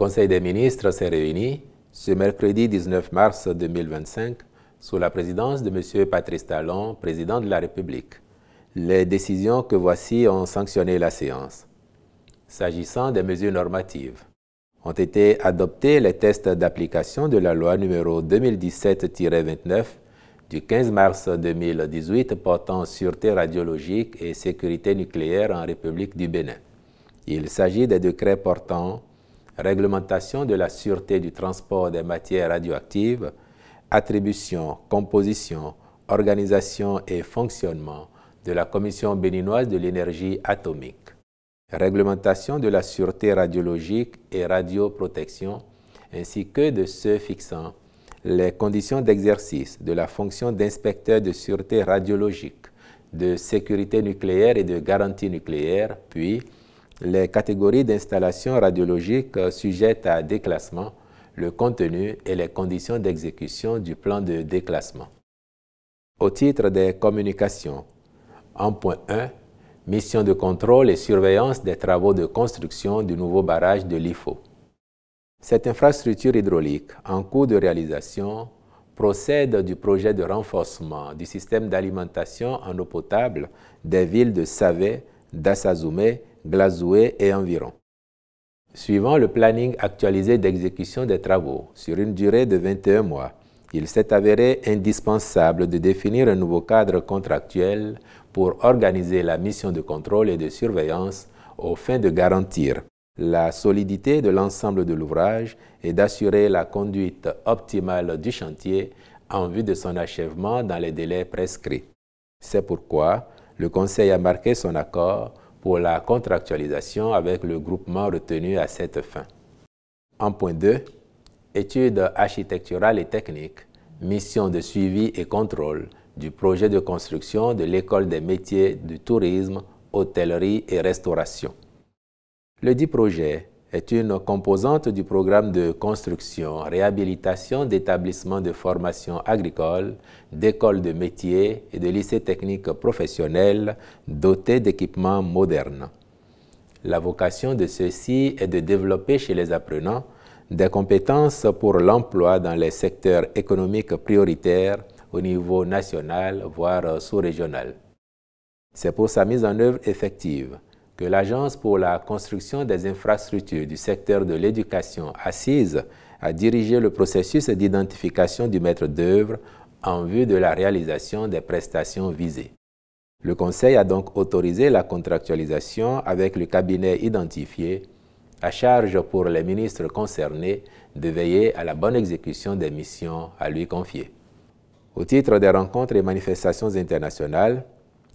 Conseil des ministres s'est réuni ce mercredi 19 mars 2025 sous la présidence de M. Patrice Talon, président de la République. Les décisions que voici ont sanctionné la séance. S'agissant des mesures normatives, ont été adoptés les tests d'application de la loi numéro 2017-29 du 15 mars 2018 portant sûreté radiologique et sécurité nucléaire en République du Bénin. Il s'agit des décrets portant réglementation de la sûreté du transport des matières radioactives, attribution, composition, organisation et fonctionnement de la Commission béninoise de l'énergie atomique, réglementation de la sûreté radiologique et radioprotection, ainsi que de ceux fixant les conditions d'exercice de la fonction d'inspecteur de sûreté radiologique, de sécurité nucléaire et de garantie nucléaire, puis les catégories d'installations radiologiques sujettes à déclassement, le contenu et les conditions d'exécution du plan de déclassement. Au titre des communications, en point 1, mission de contrôle et surveillance des travaux de construction du nouveau barrage de l'IFO. Cette infrastructure hydraulique, en cours de réalisation, procède du projet de renforcement du système d'alimentation en eau potable des villes de Savé, d'Assazumé, Glazoué et environ. Suivant le planning actualisé d'exécution des travaux sur une durée de 21 mois, il s'est avéré indispensable de définir un nouveau cadre contractuel pour organiser la mission de contrôle et de surveillance aux fins de garantir la solidité de l'ensemble de l'ouvrage et d'assurer la conduite optimale du chantier en vue de son achèvement dans les délais prescrits. C'est pourquoi le Conseil a marqué son accord pour la contractualisation avec le groupement retenu à cette fin. En point 2, études architecturales et techniques, mission de suivi et contrôle du projet de construction de l'École des métiers du tourisme, hôtellerie et restauration. Le dit projet est une composante du programme de construction, réhabilitation d'établissements de formation agricole, d'écoles de métiers et de lycées techniques professionnels dotés d'équipements modernes. La vocation de ceux-ci est de développer chez les apprenants des compétences pour l'emploi dans les secteurs économiques prioritaires au niveau national, voire sous-régional. C'est pour sa mise en œuvre effective que l'Agence pour la construction des infrastructures du secteur de l'éducation assise a dirigé le processus d'identification du maître d'œuvre en vue de la réalisation des prestations visées. Le Conseil a donc autorisé la contractualisation avec le cabinet identifié, à charge pour les ministres concernés de veiller à la bonne exécution des missions à lui confiées. Au titre des rencontres et manifestations internationales,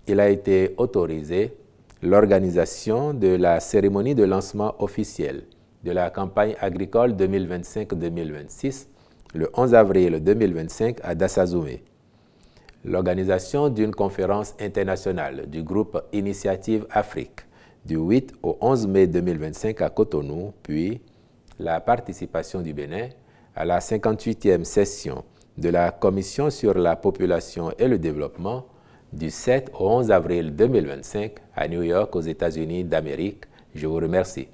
il a été autorisé l'organisation de la cérémonie de lancement officiel de la campagne agricole 2025-2026 le 11 avril 2025 à Dassazumé. L'organisation d'une conférence internationale du groupe Initiative Afrique du 8 au 11 mai 2025 à Cotonou, puis la participation du Bénin à la 58e session de la Commission sur la population et le développement du 7 au 11 avril 2025 à New York aux États-Unis d'Amérique. Je vous remercie.